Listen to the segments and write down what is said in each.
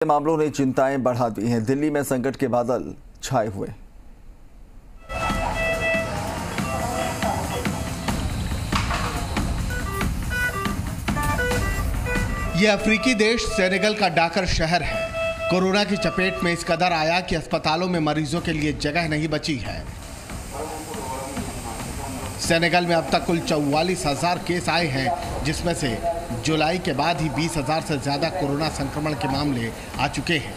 मामलों ने चिंताएं बढ़ा दी हैं। दिल्ली में संकट के बादल छाए हुए। यह अफ्रीकी देश सेनेगल का डाकर शहर है। कोरोना की चपेट में इस कदर आया कि अस्पतालों में मरीजों के लिए जगह नहीं बची है। सेनेगल में अब तक कुल 44,000 केस आए हैं, जिसमें से जुलाई के बाद ही 20,000 से ज्यादा कोरोना संक्रमण के मामले आ चुके हैं।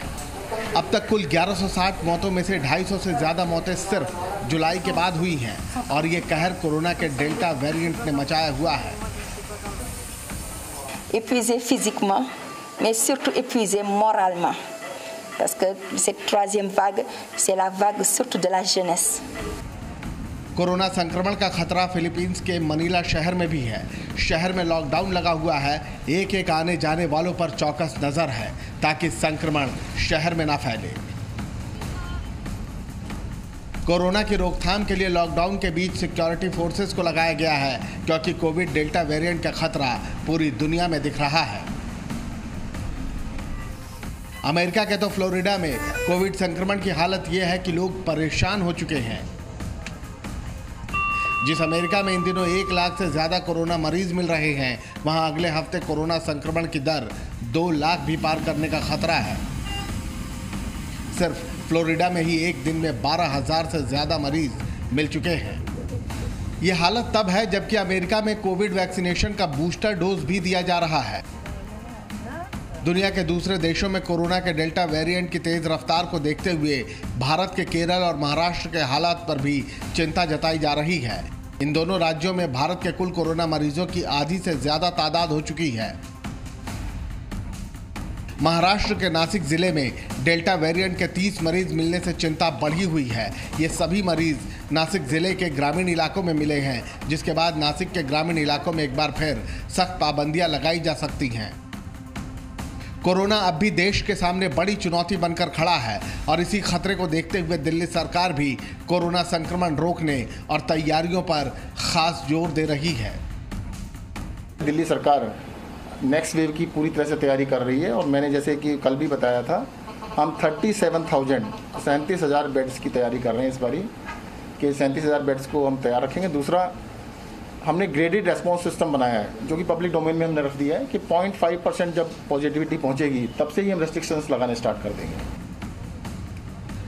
अब तक कुल 1160 मौतों में से 250 से ज्यादा मौतें सिर्फ जुलाई के बाद हुई हैं और ये कहर कोरोना के डेल्टा वेरिएंट ने मचाया हुआ है। Épuisé physiquement, mais surtout épuisé moralement. Parce que cette troisième vague, c'est la vague surtout de la jeunesse. Corona संक्रमण का खतरा फिलीपींस के मनीला शहर में भी है। शहर में लॉकडाउन लगा हुआ है। एक एक आने जाने वालों पर चौकस नजर है ताकि संक्रमण शहर में ना फैले। कोरोना की रोकथाम के लिए लॉकडाउन के बीच सिक्योरिटी फोर्सेस को लगाया गया है, क्योंकि कोविड डेल्टा वेरिएंट का खतरा पूरी दुनिया में दिख रहा है। अमेरिका के तो फ्लोरिडा में कोविड संक्रमण की हालत यह है कि लोग परेशान हो चुके हैं। जिस अमेरिका में इन दिनों 1 लाख से ज्यादा कोरोना मरीज मिल रहे हैं, वहां अगले हफ्ते कोरोना संक्रमण की दर 2 लाख भी पार करने का खतरा है। सिर्फ फ्लोरिडा में ही एक दिन में 12,000 से ज्यादा मरीज मिल चुके हैं। ये हालत तब है जबकि अमेरिका में कोविड वैक्सीनेशन का बूस्टर डोज भी दिया जा रहा है। दुनिया के दूसरे देशों में कोरोना के डेल्टा वेरिएंट की तेज रफ्तार को देखते हुए भारत के केरल और महाराष्ट्र के हालात पर भी चिंता जताई जा रही है। इन दोनों राज्यों में भारत के कुल कोरोना मरीजों की आधी से ज्यादा तादाद हो चुकी है। महाराष्ट्र के नासिक जिले में डेल्टा वेरिएंट के 30 मरीज मिलने से चिंता बढ़ी हुई है। ये सभी मरीज नासिक जिले के ग्रामीण इलाकों में मिले हैं, जिसके बाद नासिक के ग्रामीण इलाकों में एक बार फिर सख्त पाबंदियां लगाई जा सकती हैं। कोरोना अब भी देश के सामने बड़ी चुनौती बनकर खड़ा है और इसी खतरे को देखते हुए दिल्ली सरकार भी कोरोना संक्रमण रोकने और तैयारियों पर खास जोर दे रही है। दिल्ली सरकार नेक्स्ट वेव की पूरी तरह से तैयारी कर रही है और मैंने जैसे कि कल भी बताया था, हम 37,000 बेड्स की तैयारी कर रहे हैं इस बारी कि 37,000 बेड्स को हम तैयार रखेंगे। दूसरा, हमने ग्रेडेड रेस्पॉन्स सिस्टम बनाया है जो कि पब्लिक डोमेन में हमने रख दिया है कि 0.5% जब पॉजिटिविटी पहुंचेगी तब से ही हम रेस्ट्रिक्शंस लगाने स्टार्ट कर देंगे।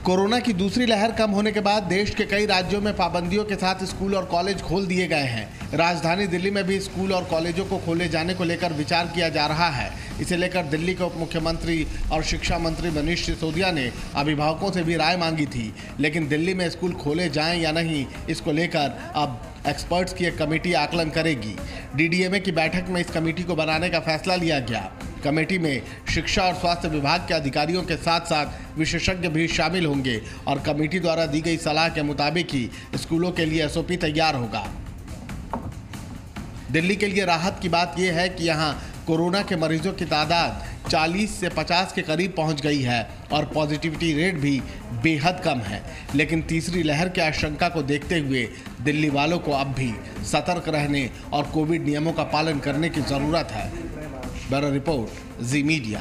कोरोना की दूसरी लहर कम होने के बाद देश के कई राज्यों में पाबंदियों के साथ स्कूल और कॉलेज खोल दिए गए हैं। राजधानी दिल्ली में भी स्कूल और कॉलेजों को खोले जाने को लेकर विचार किया जा रहा है। इसे लेकर दिल्ली के उप मुख्यमंत्री और शिक्षा मंत्री मनीष सिसोदिया ने अभिभावकों से भी राय मांगी थी, लेकिन दिल्ली में स्कूल खोले जाएं या नहीं, इसको लेकर अब एक्सपर्ट्स की एक कमेटी आकलन करेगी। डीडीएमए की बैठक में इस कमेटी को बनाने का फैसला लिया गया। कमेटी में शिक्षा और स्वास्थ्य विभाग के अधिकारियों के साथ साथ विशेषज्ञ भी शामिल होंगे और कमेटी द्वारा दी गई सलाह के मुताबिक ही स्कूलों के लिए एसओपी तैयार होगा। दिल्ली के लिए राहत की बात यह है कि यहाँ कोरोना के मरीजों की तादाद 40 से 50 के करीब पहुंच गई है और पॉजिटिविटी रेट भी बेहद कम है। लेकिन तीसरी लहर की आशंका को देखते हुए दिल्ली वालों को अब भी सतर्क रहने और कोविड नियमों का पालन करने की जरूरत है। ब्यूरो रिपोर्ट, जी मीडिया।